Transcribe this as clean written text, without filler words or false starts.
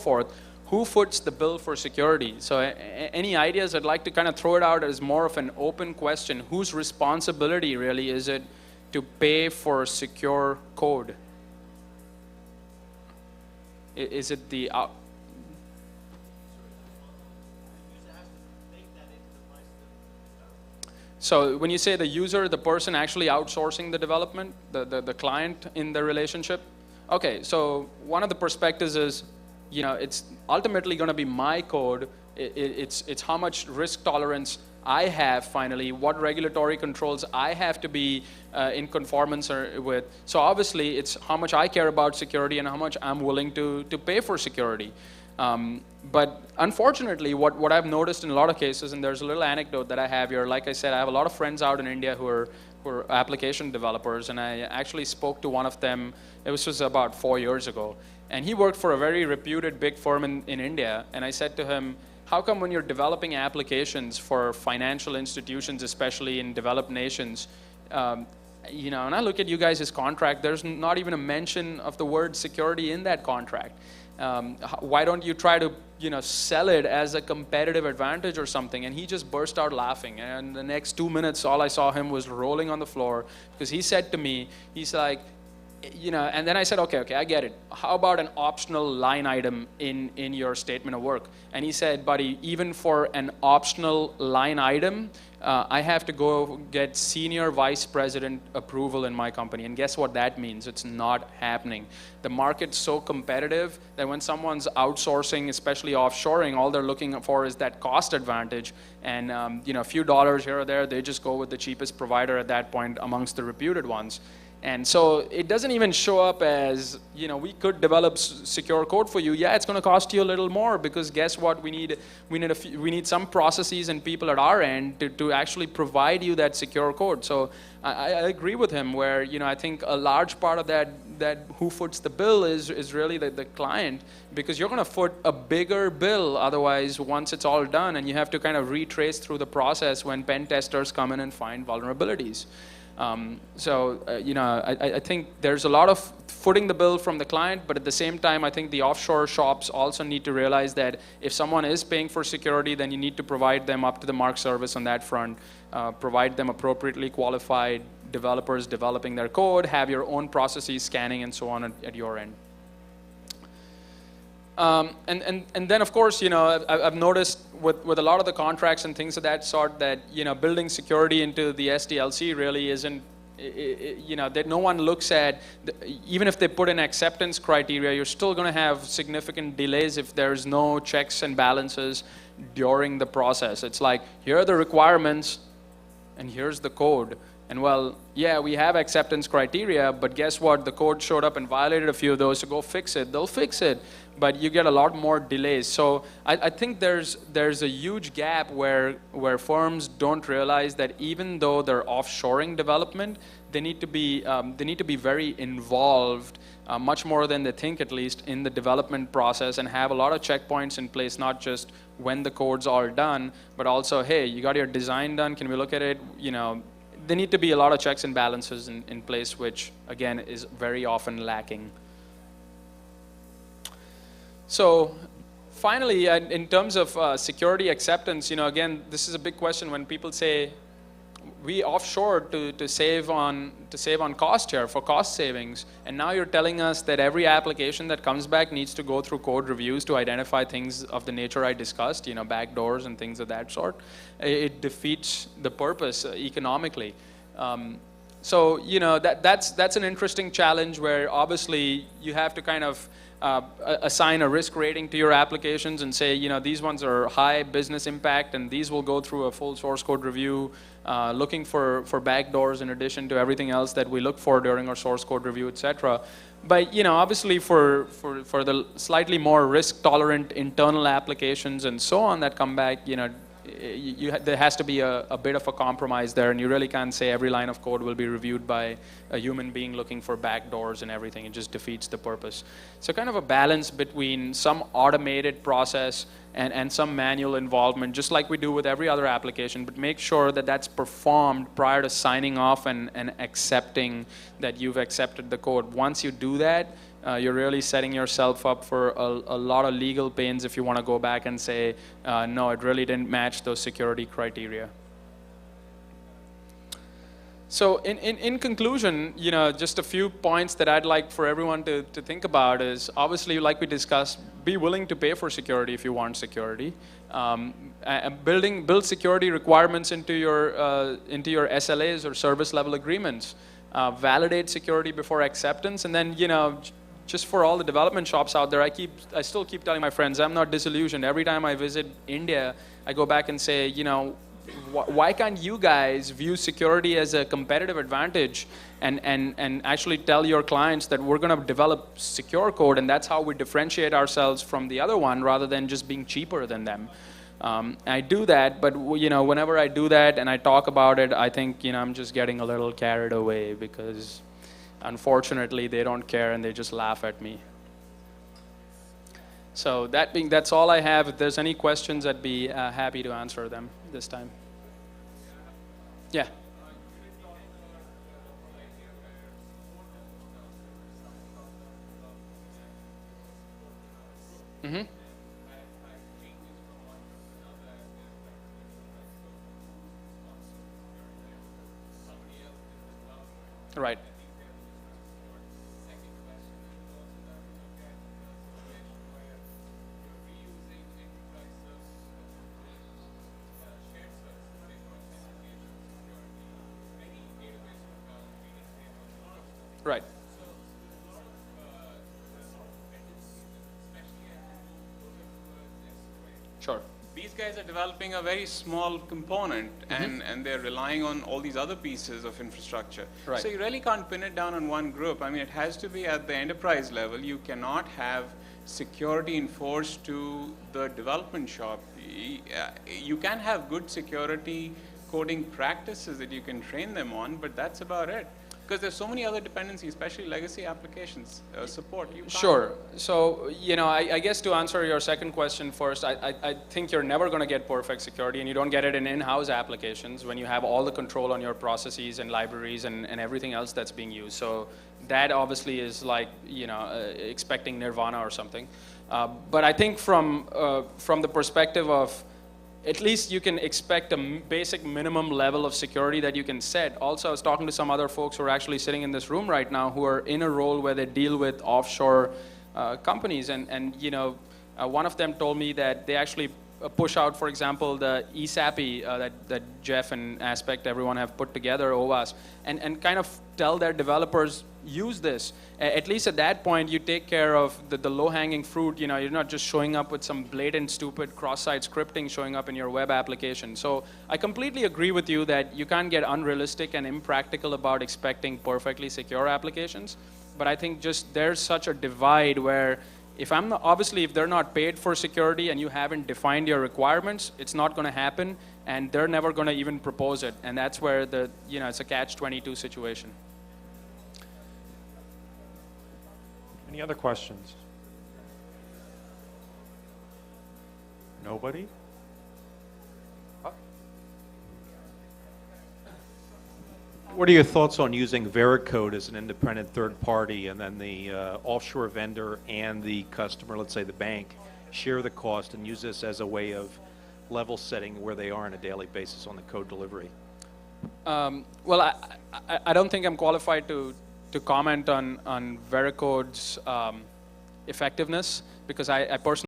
forth, who foots the bill for security? So any ideas? I'd like to kind of throw it out as more of an open question. Whose responsibility really is it to pay for secure code? Is it the So when you say the user, the person actually outsourcing the development, the client in the relationship? Okay, so one of the perspectives is, it's ultimately going to be my code. It's how much risk tolerance I have finally, what regulatory controls I have to be in conformance with. So obviously it's how much I care about security and how much I'm willing to pay for security. But unfortunately, what I've noticed in a lot of cases, and there's a little anecdote that I have here, like I said, I have a lot of friends out in India who are application developers, and I actually spoke to one of them, it was about 4 years ago, and he worked for a very reputed big firm in India, and I said to him, how come when you're developing applications for financial institutions, especially in developed nations, and I look at you guys' contract, there's not even a mention of the word security in that contract. Why don't you try to sell it as a competitive advantage or something? And he just burst out laughing, and the next 2 minutes all I saw him was rolling on the floor, because he said to me, he's like, and then I said, okay, I get it. How about an optional line item in your statement of work? And he said, buddy, even for an optional line item, I have to go get senior vice president approval in my company. And guess what that means? It's not happening. The market's so competitive that when someone's outsourcing, especially offshoring, all they're looking for is that cost advantage. And a few dollars here or there, they just go with the cheapest provider at that point amongst the reputed ones. And so it doesn't even show up as, we could develop secure code for you. Yeah, it's going to cost you a little more, because guess what? We need some processes and people at our end to actually provide you that secure code. So I agree with him where, I think a large part of that who foots the bill is really the client, because you're going to foot a bigger bill otherwise once it's all done, and you have to kind of retrace through the process when pen testers come in and find vulnerabilities. I think there's a lot of footing the bill from the client, but at the same time, I think the offshore shops also need to realize that if someone is paying for security, then you need to provide them up to the mark service on that front, provide them appropriately qualified developers developing their code, have your own processes scanning and so on at your end. And then of course, I've noticed with a lot of the contracts and things of that sort that, building security into the SDLC really isn't, that no one looks at, even if they put in acceptance criteria, you're still going to have significant delays if there's no checks and balances during the process. It's like, here are the requirements and here's the code. And well, yeah, we have acceptance criteria, but guess what? The code showed up and violated a few of those, so go fix it. They'll fix it, but you get a lot more delays. So I think there's a huge gap where firms don't realize that even though they're offshoring development, they need to be very involved, much more than they think at least, in the development process, and have a lot of checkpoints in place, not just when the code's all done, but also, hey, you got your design done, can we look at it? There need to be a lot of checks and balances in place, which again is very often lacking. So finally, in terms of security acceptance, again, this is a big question when people say we offshore to save on cost here, for cost savings, and now you're telling us that every application that comes back needs to go through code reviews to identify things of the nature I discussed, backdoors and things of that sort. It defeats the purpose economically. So that's an interesting challenge where obviously you have to kind of assign a risk rating to your applications and say, these ones are high business impact and these will go through a full source code review, looking for backdoors in addition to everything else that we look for during our source code review, etc. But obviously for the slightly more risk tolerant internal applications and so on that come back, there has to be a bit of a compromise there, and you really can't say every line of code will be reviewed by a human being looking for backdoors and everything. It just defeats the purpose. So kind of a balance between some automated process and some manual involvement, just like we do with every other application, but make sure that that's performed prior to signing off and accepting that you've accepted the code. Once you do that, you're really setting yourself up for a lot of legal pains if you want to go back and say, no, it really didn't match those security criteria. So in conclusion, just a few points that I'd like for everyone to think about is, obviously, like we discussed, be willing to pay for security if you want security. Build security requirements into your SLAs or service level agreements. Validate security before acceptance, and then just for all the development shops out there, I still keep telling my friends, I'm not disillusioned. Every time I visit India, I go back and say, why can't you guys view security as a competitive advantage and actually tell your clients that we're going to develop secure code, and that's how we differentiate ourselves from the other one, rather than just being cheaper than them. I do that, but whenever I do that and I talk about it, I think I'm just getting a little carried away, because unfortunately they don't care and they just laugh at me. So that's all I have. If there's any questions, I'd be happy to answer them this time. Yeah. Mm-hmm. Right. Right. Sure. These guys are developing a very small component, and they're relying on all these other pieces of infrastructure. Right. So you really can't pin it down on one group. I mean, it has to be at the enterprise level. You cannot have security enforced to the development shop. You can have good security coding practices that you can train them on, but that's about it. Because there's so many other dependencies, especially legacy applications, support. Sure. So, I guess to answer your second question first, I think you're never going to get perfect security, and you don't get it in in-house applications when you have all the control on your processes and libraries and everything else that's being used. So that obviously is like, expecting nirvana or something. But I think from the perspective of, at least you can expect a basic minimum level of security that you can set. Also, I was talking to some other folks who are actually sitting in this room right now who are in a role where they deal with offshore companies. And one of them told me that they actually push out, for example, the ESAPI that Jeff and Aspect, everyone have put together, Owasp, and kind of tell their developers, use this. At least at that point, you take care of the low-hanging fruit. You're not just showing up with some blatant, stupid cross-site scripting showing up in your web application. So I completely agree with you that you can't get unrealistic and impractical about expecting perfectly secure applications. But I think just there's such a divide where if they're not paid for security and you haven't defined your requirements, it's not going to happen, and they're never going to even propose it. And that's where it's a catch-22 situation. Any other questions? Nobody? What are your thoughts on using Veracode as an independent third party, and then the offshore vendor and the customer, let's say the bank, share the cost and use this as a way of level setting where they are on a daily basis on the code delivery? Well, I don't think I'm qualified to comment on Veracode's effectiveness, because I personally